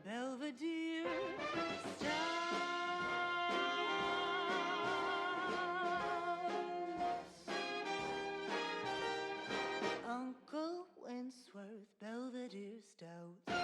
Belvedere Stouts. Uncle Winsworth Belvedere Stouts.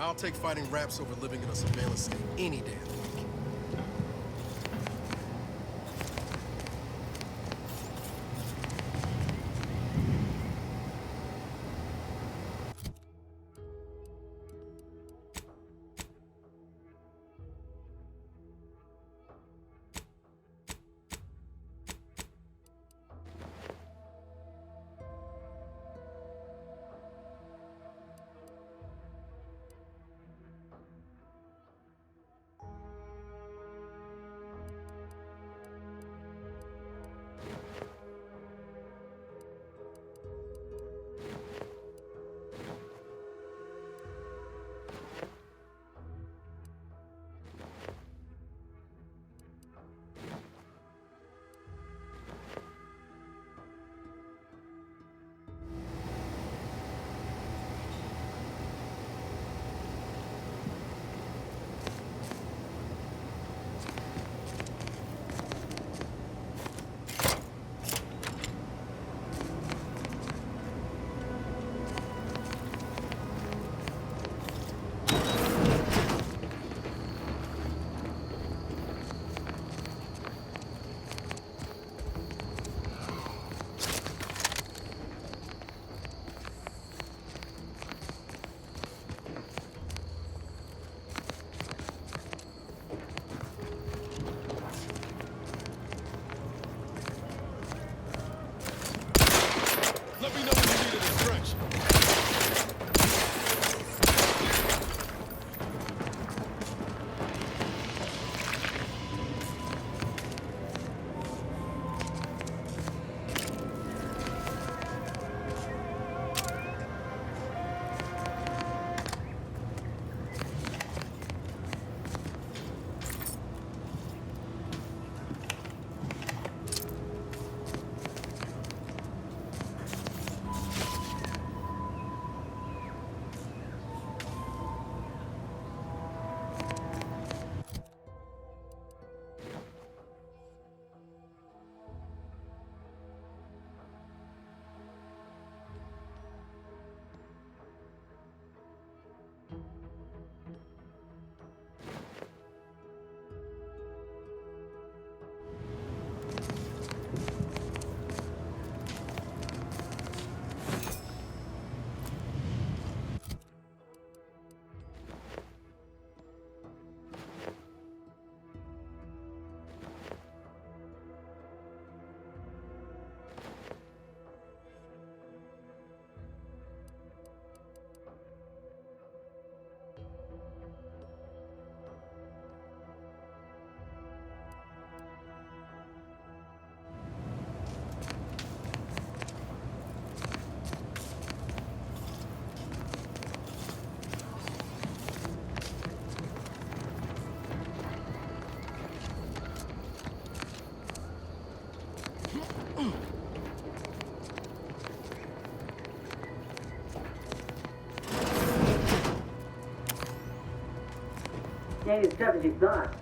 I'll take fighting raps over living in a surveillance state any day of the week. Let me know when you need a distraction. Ain't as tough as you thought.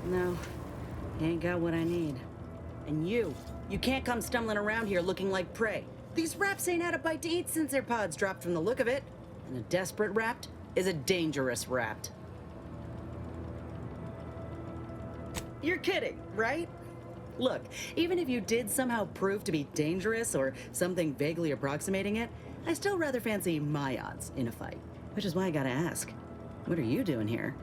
No, he ain't got what I need. And you can't come stumbling around here looking like prey. These raps ain't had a bite to eat since their pods dropped from the look of it. And a desperate rapt is a dangerous rapt. You're kidding, right? Look, even if you did somehow prove to be dangerous or something vaguely approximating it, I still rather fancy my odds in a fight. Which is why I gotta ask, what are you doing here?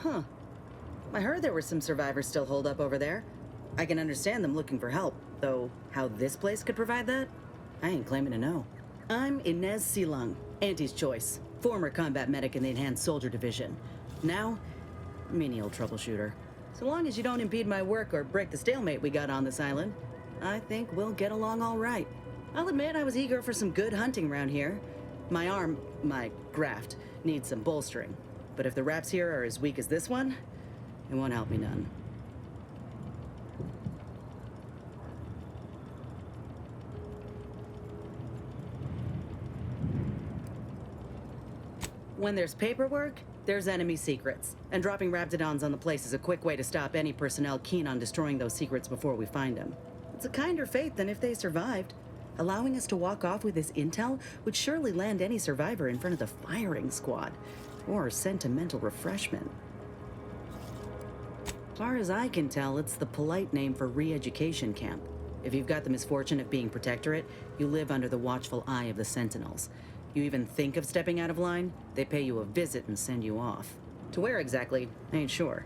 Huh. I heard there were some survivors still holed up over there. I can understand them looking for help, though how this place could provide that? I ain't claiming to know. I'm Inez Silung, Auntie's choice. Former combat medic in the Enhanced Soldier Division. Now, menial troubleshooter. So long as you don't impede my work or break the stalemate we got on this island, I think we'll get along all right. I'll admit I was eager for some good hunting around here. My arm, my graft, needs some bolstering. But if the raps here are as weak as this one, it won't help me none. When there's paperwork, there's enemy secrets. And dropping Raptidons on the place is a quick way to stop any personnel keen on destroying those secrets before we find them. It's a kinder fate than if they survived. Allowing us to walk off with this intel would surely land any survivor in front of the firing squad. Or sentimental refreshment. As far as I can tell, it's the polite name for re-education camp. If you've got the misfortune of being protectorate, you live under the watchful eye of the Sentinels. You even think of stepping out of line, they pay you a visit and send you off. To where exactly, I ain't sure.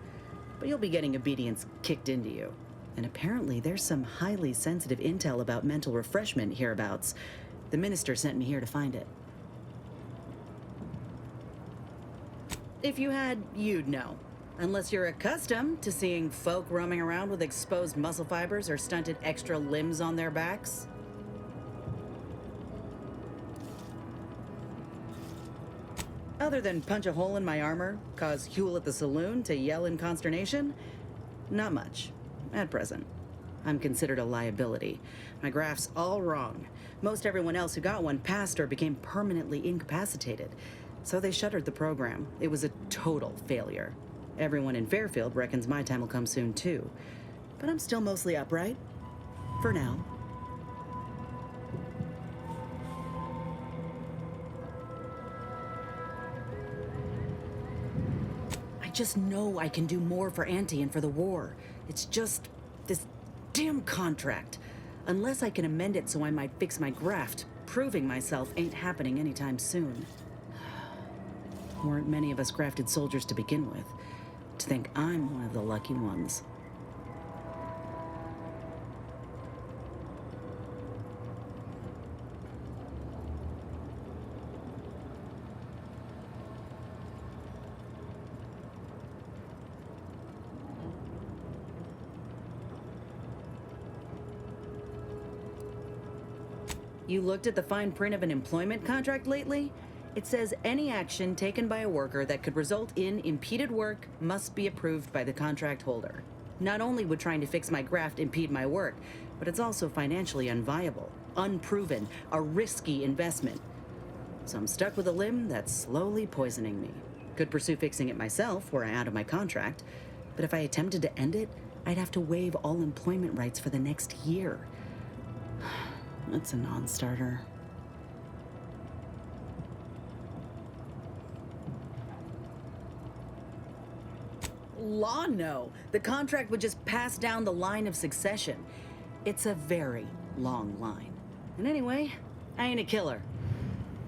But you'll be getting obedience kicked into you. And apparently there's some highly sensitive intel about mental refreshment hereabouts. The minister sent me here to find it. If you had, you'd know. Unless you're accustomed to seeing folk roaming around with exposed muscle fibers or stunted extra limbs on their backs. Other than punch a hole in my armor, cause Huel at the saloon to yell in consternation, not much, at present. I'm considered a liability. My graph's all wrong. Most everyone else who got one passed or became permanently incapacitated. So they shuttered the program. It was a total failure. Everyone in Fairfield reckons my time will come soon too. But I'm still mostly upright. For now. I just know I can do more for Auntie and for the war. It's just this damn contract. Unless I can amend it so I might fix my graft, proving myself ain't happening anytime soon. Weren't many of us grafted soldiers to begin with. To think I'm one of the lucky ones. You looked at the fine print of an employment contract lately? It says any action taken by a worker that could result in impeded work must be approved by the contract holder. Not only would trying to fix my graft impede my work, but it's also financially unviable, unproven, a risky investment. So I'm stuck with a limb that's slowly poisoning me. Could pursue fixing it myself were I out of my contract, but if I attempted to end it, I'd have to waive all employment rights for the next year. That's a non-starter. Law, no. The contract would just pass down the line of succession. It's a very long line. And anyway, I ain't a killer.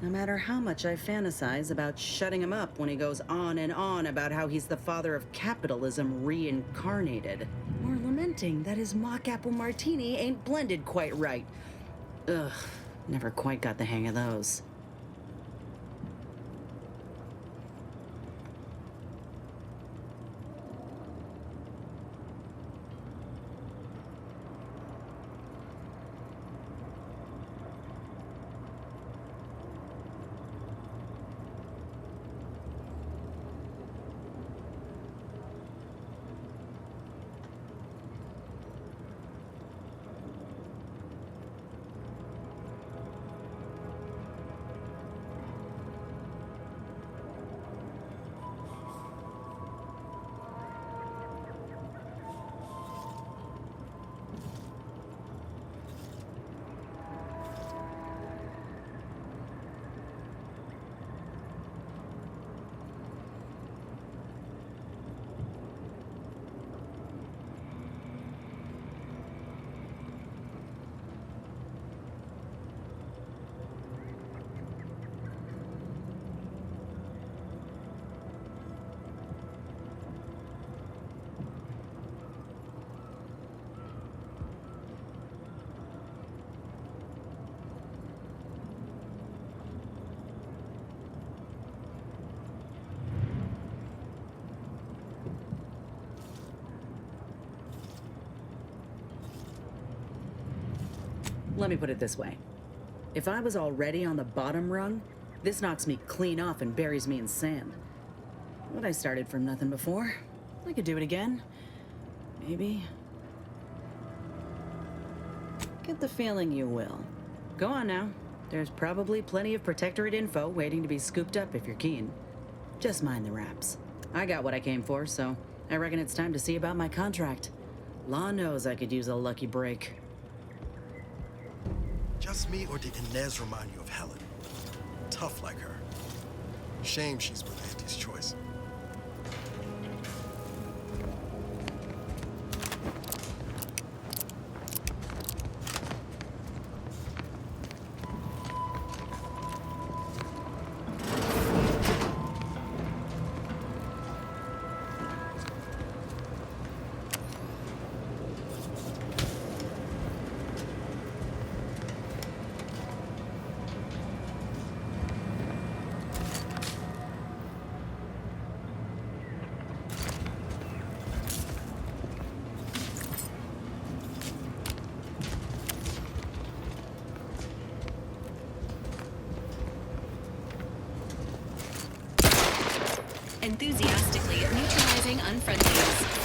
No matter how much I fantasize about shutting him up when he goes on and on about how he's the father of capitalism reincarnated. Or lamenting that his mock apple martini ain't blended quite right. Ugh, never quite got the hang of those. Let me put it this way. If I was already on the bottom rung, this knocks me clean off and buries me in sand. But I started from nothing before. I could do it again. Maybe. Get the feeling you will. Go on now. There's probably plenty of Protectorate info waiting to be scooped up if you're keen. Just mind the wraps. I got what I came for, so I reckon it's time to see about my contract. Law knows I could use a lucky break. Just me, or did Inez remind you of Helen? Tough like her. Shame she's with Auntie's choice. Enthusiastically neutralizing unfriendlies.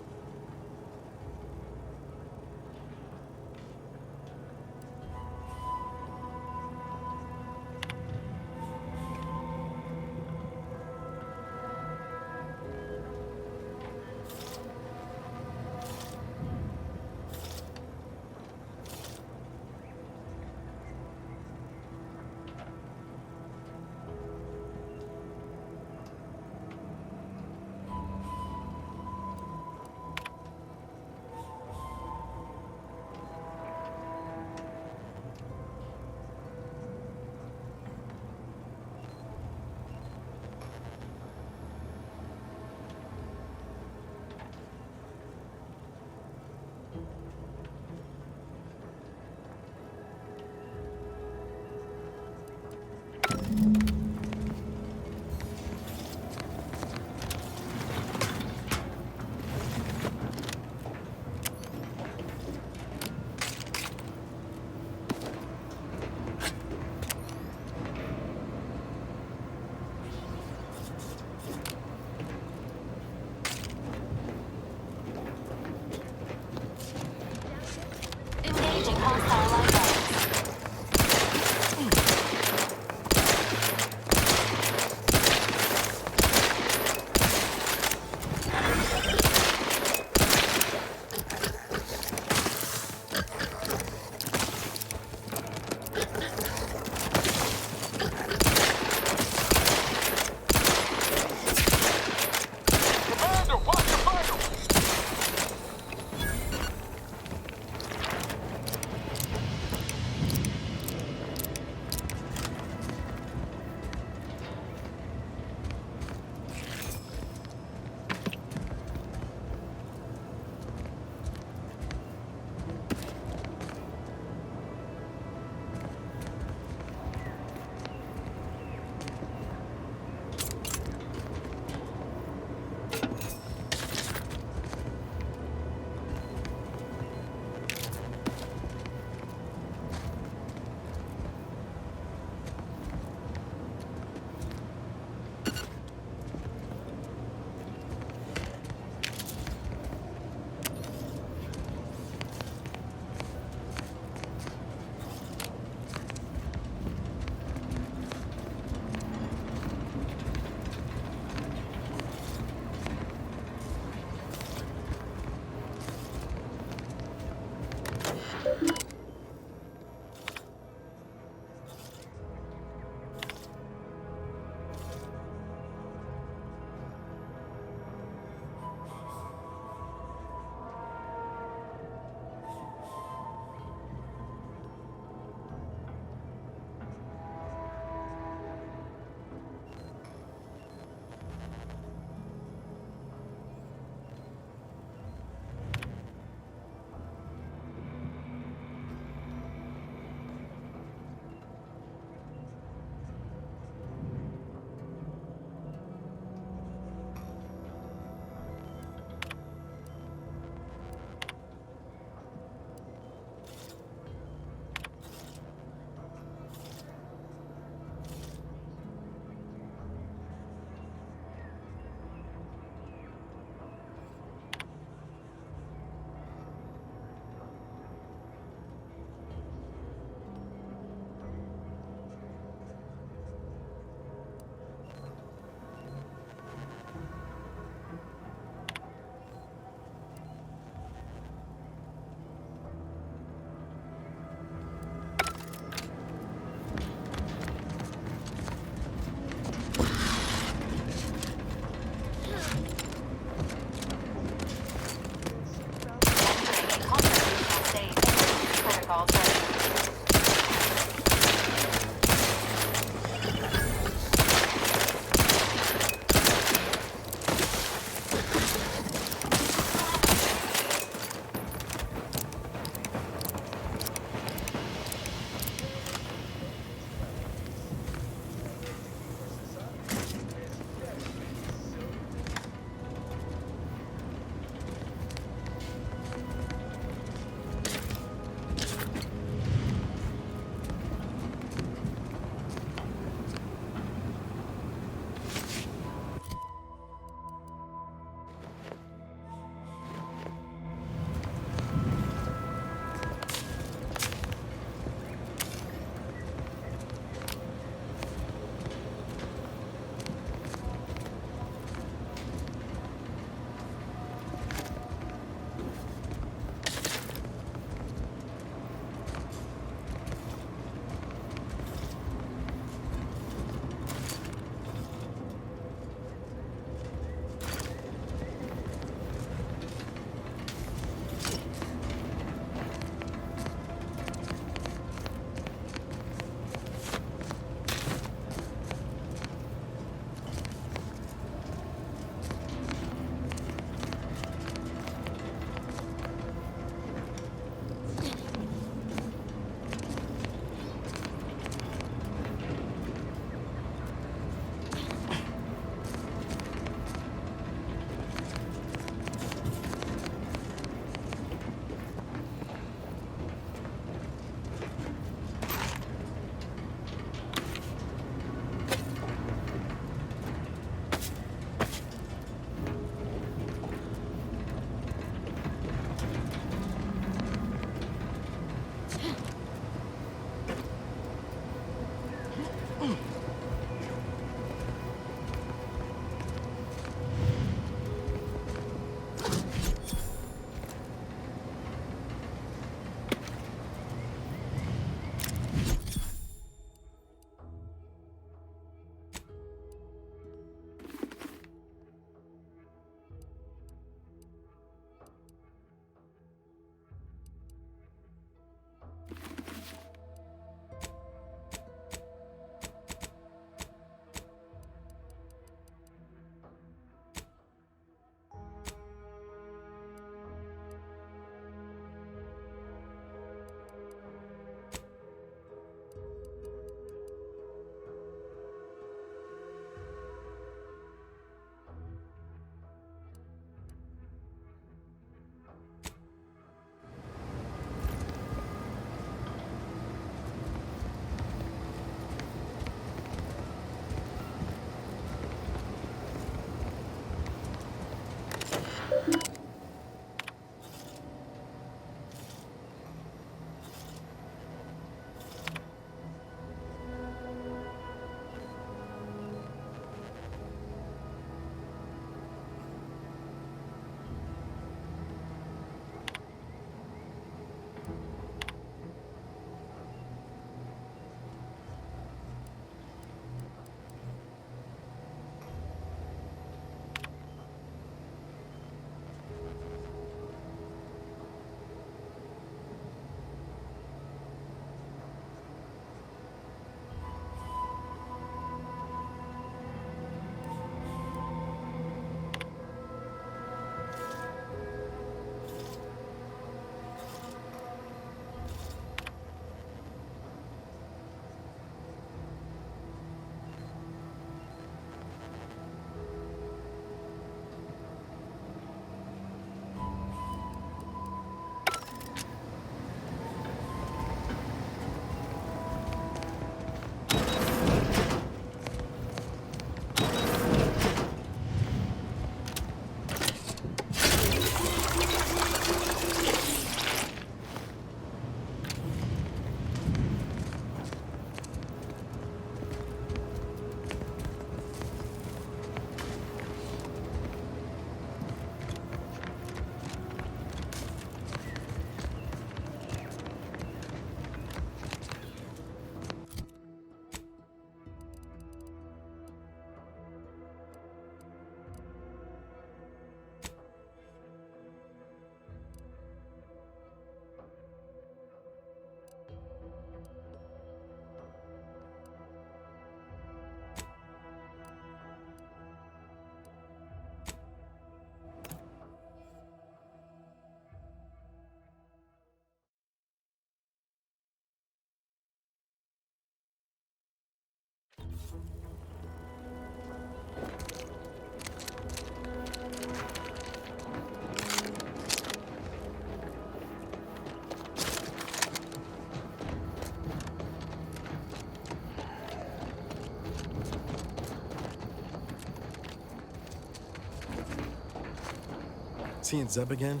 Seeing Zeb again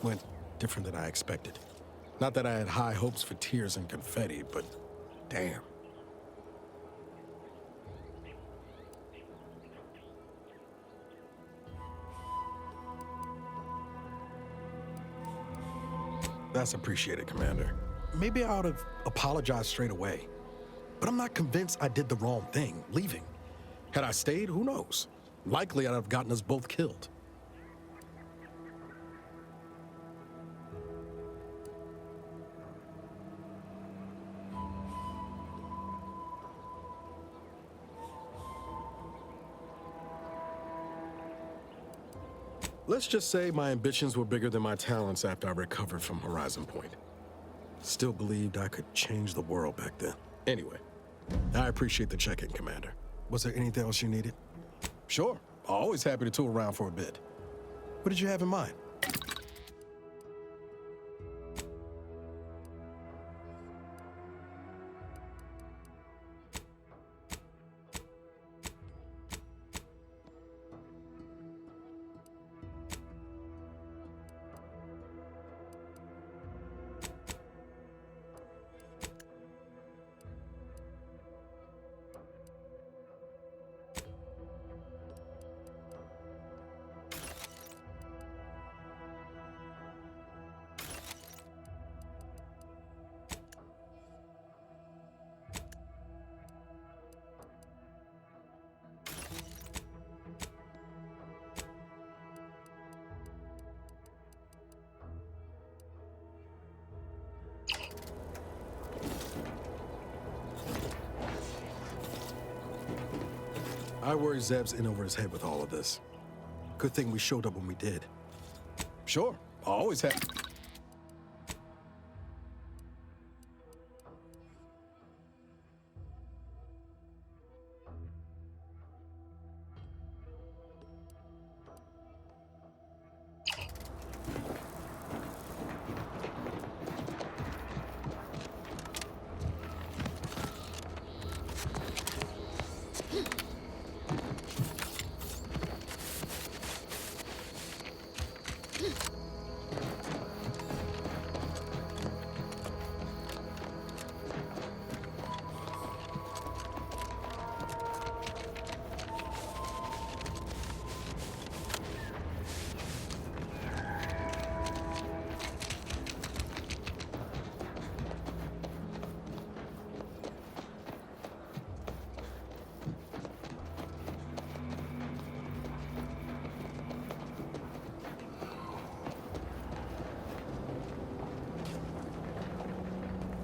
went different than I expected. Not that I had high hopes for tears and confetti, but damn. That's appreciated, Commander. Maybe I ought to apologize straight away. But I'm not convinced I did the wrong thing, leaving. Had I stayed, who knows? Likely I'd have gotten us both killed. Let's just say my ambitions were bigger than my talents after I recovered from Horizon Point. Still believed I could change the world back then. Anyway, I appreciate the check-in, Commander. Was there anything else you needed? Sure, always happy to tool around for a bit. What did you have in mind? I worry Zeb's in over his head with all of this. Good thing we showed up when we did. Sure, always have.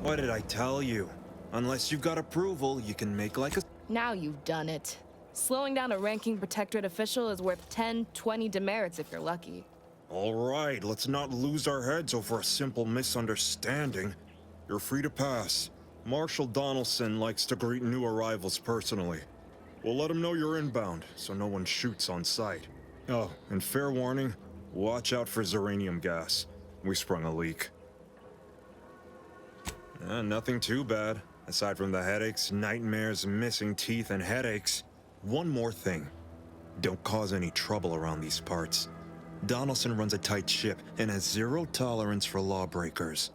What did I tell you? Unless you've got approval, you can make like a... Now you've done it. Slowing down a ranking protectorate official is worth 10, 20 demerits if you're lucky. All right, let's not lose our heads over a simple misunderstanding. You're free to pass. Marshal Donaldson likes to greet new arrivals personally. We'll let him know you're inbound, so no one shoots on sight. Oh, and fair warning, watch out for Zeranium gas. We sprung a leak. Nothing too bad, aside from the headaches, nightmares, missing teeth, and headaches. One more thing. Don't cause any trouble around these parts. Donaldson runs a tight ship and has zero tolerance for lawbreakers.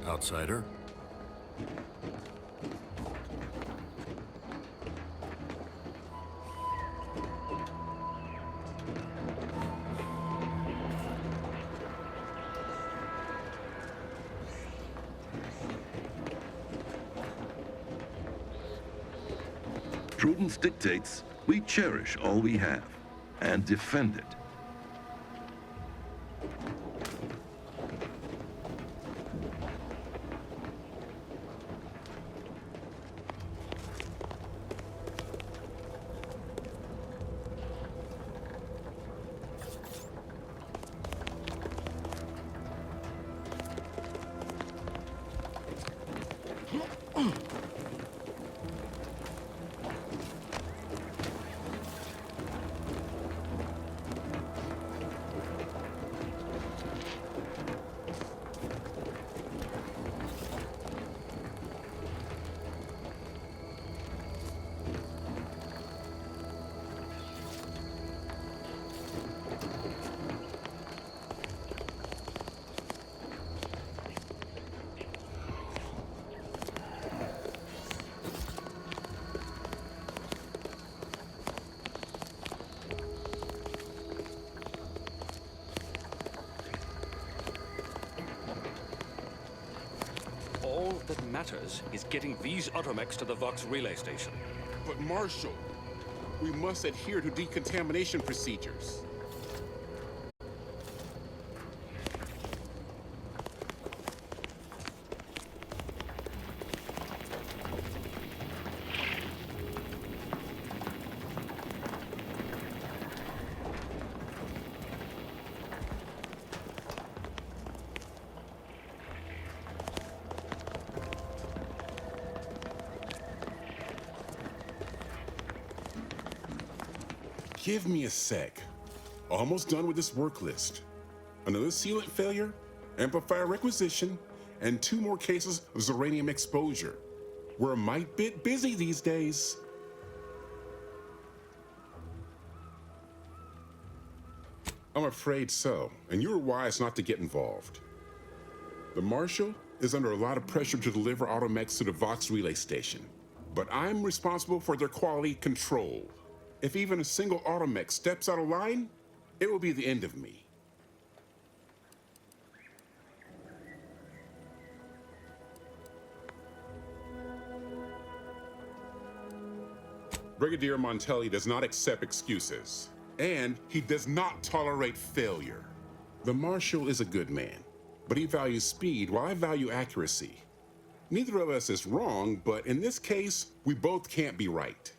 Outsider? Prudence dictates we cherish all we have and defend it. that matters is getting these Automechs to the Vox relay station. But Marshal, we must adhere to decontamination procedures. Give me a sec. Almost done with this work list. Another sealant failure, amplifier requisition, and 2 more cases of uranium exposure. We're a mite bit busy these days. I'm afraid so, and you were wise not to get involved. The Marshal is under a lot of pressure to deliver Automechs to the Vox relay station, but I'm responsible for their quality control. If even a single Automech steps out of line, it will be the end of me. Brigadier Montelli does not accept excuses, and he does not tolerate failure. The Marshal is a good man, but he values speed while I value accuracy. Neither of us is wrong, but in this case, we both can't be right.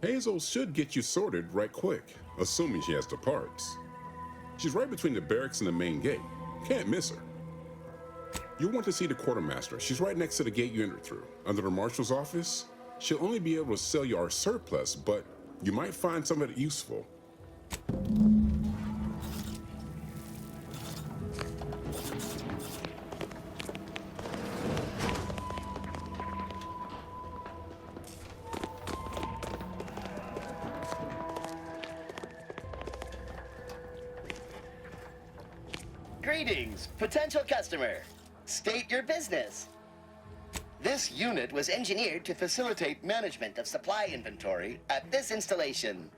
Hazel should get you sorted right quick, assuming she has the parts. She's right between the barracks and the main gate. Can't miss her. You'll want to see the quartermaster. She's right next to the gate you entered through. Under the marshal's office, she'll only be able to sell you our surplus, but you might find some of it useful. Greetings, potential customer. State your business. This unit was engineered to facilitate management of supply inventory at this installation.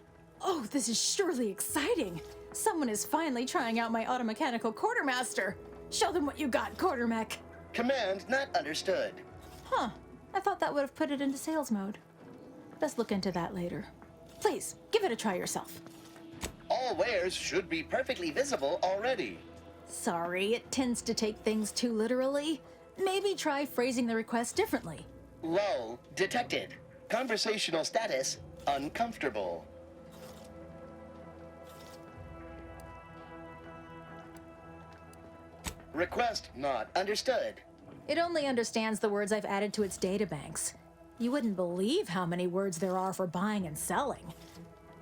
Oh, this is surely exciting. Someone is finally trying out my automechanical quartermaster. Show them what you got, Quartermech. Command not understood. Huh. I thought that would have put it into sales mode. Best look into that later. Please, give it a try yourself. All wares should be perfectly visible already. Sorry, it tends to take things too literally. Maybe try phrasing the request differently. Lull detected. Conversational status uncomfortable. Request not understood. It only understands the words I've added to its databanks. You wouldn't believe how many words there are for buying and selling.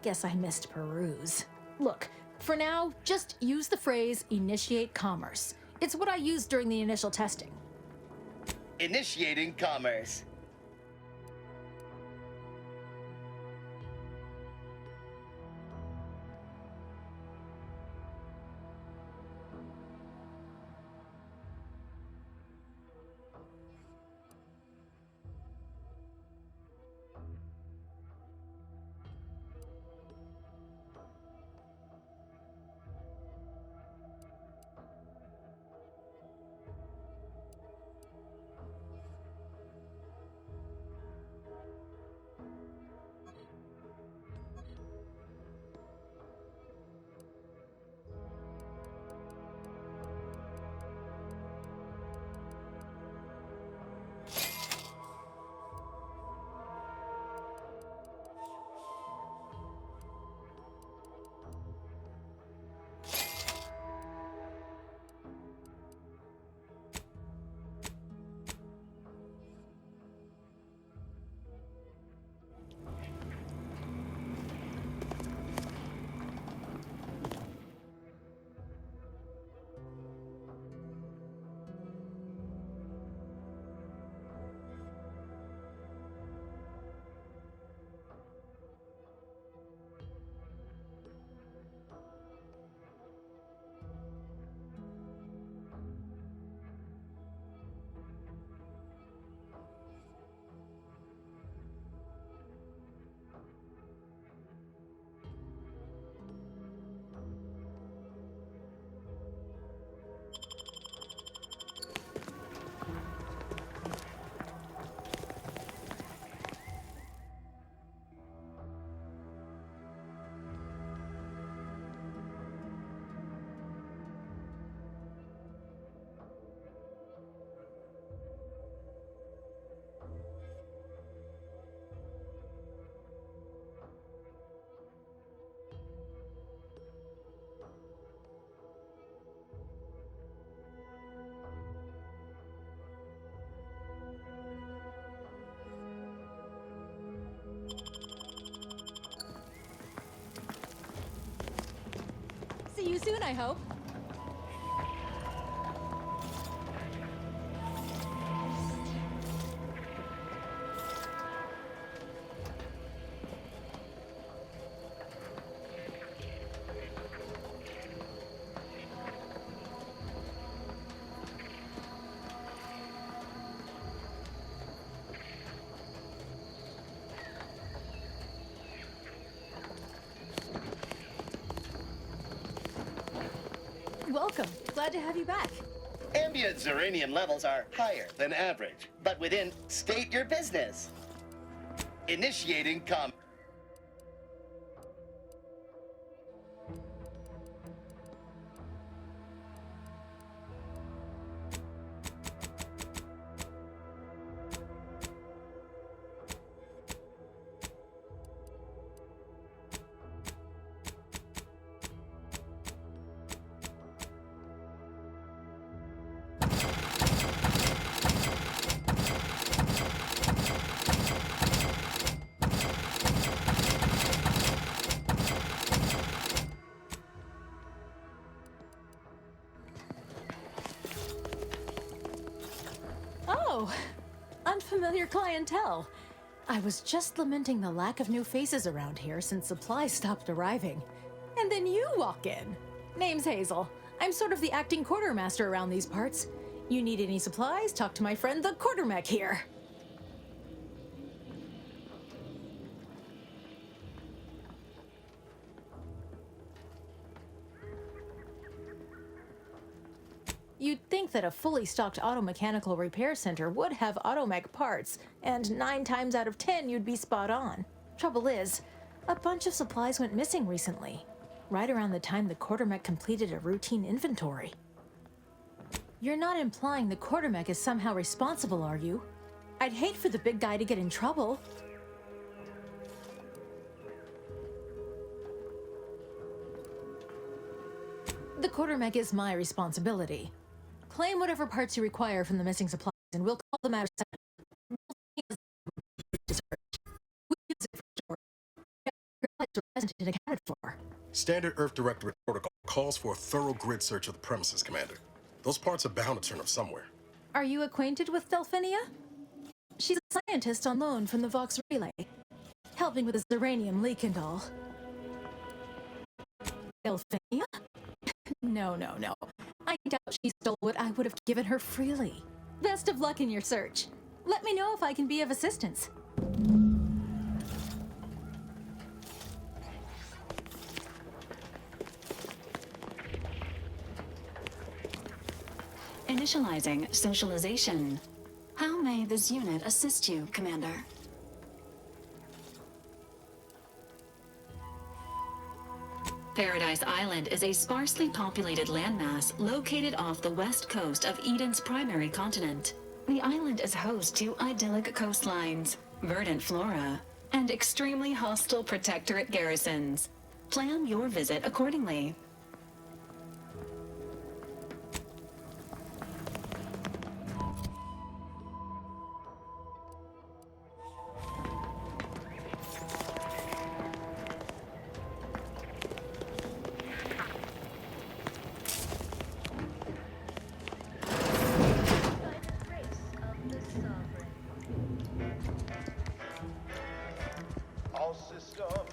Guess I missed peruse. Look, for now, just use the phrase initiate commerce. It's what I used during the initial testing. Initiating commerce. soon, I hope. Welcome. Glad to have you back. Ambient Zeranium levels are higher than average, but within state your business. Initiating com. Oh, unfamiliar clientele. I was just lamenting the lack of new faces around here since supplies stopped arriving. And then you walk in. Name's Hazel. I'm sort of the acting quartermaster around these parts. You need any supplies? Talk to my friend the Quartermech here. You'd think that a fully stocked automechanical repair center would have Automech parts, and 9 times out of 10 you'd be spot on. Trouble is, a bunch of supplies went missing recently, right around the time the Quartermech completed a routine inventory. You're not implying the Quartermech is somehow responsible, are you? I'd hate for the big guy to get in trouble. The Quartermech is my responsibility. Claim whatever parts you require from the missing supplies, and we'll call them out. Standard Earth Directorate protocol calls for a thorough grid search of the premises, Commander. Those parts are bound to turn up somewhere. Are you acquainted with Delphinia? She's a scientist on loan from the Vox Relay, helping with the Zeranium leak and all. Delphinia? No. I doubt she stole what I would have given her freely. Best of luck in your search. Let me know if I can be of assistance. Initializing socialization. How may this unit assist you, Commander? Paradise Island is a sparsely populated landmass located off the west coast of Eden's primary continent. The island is host to idyllic coastlines, verdant flora, and extremely hostile protectorate garrisons. Plan your visit accordingly. All systems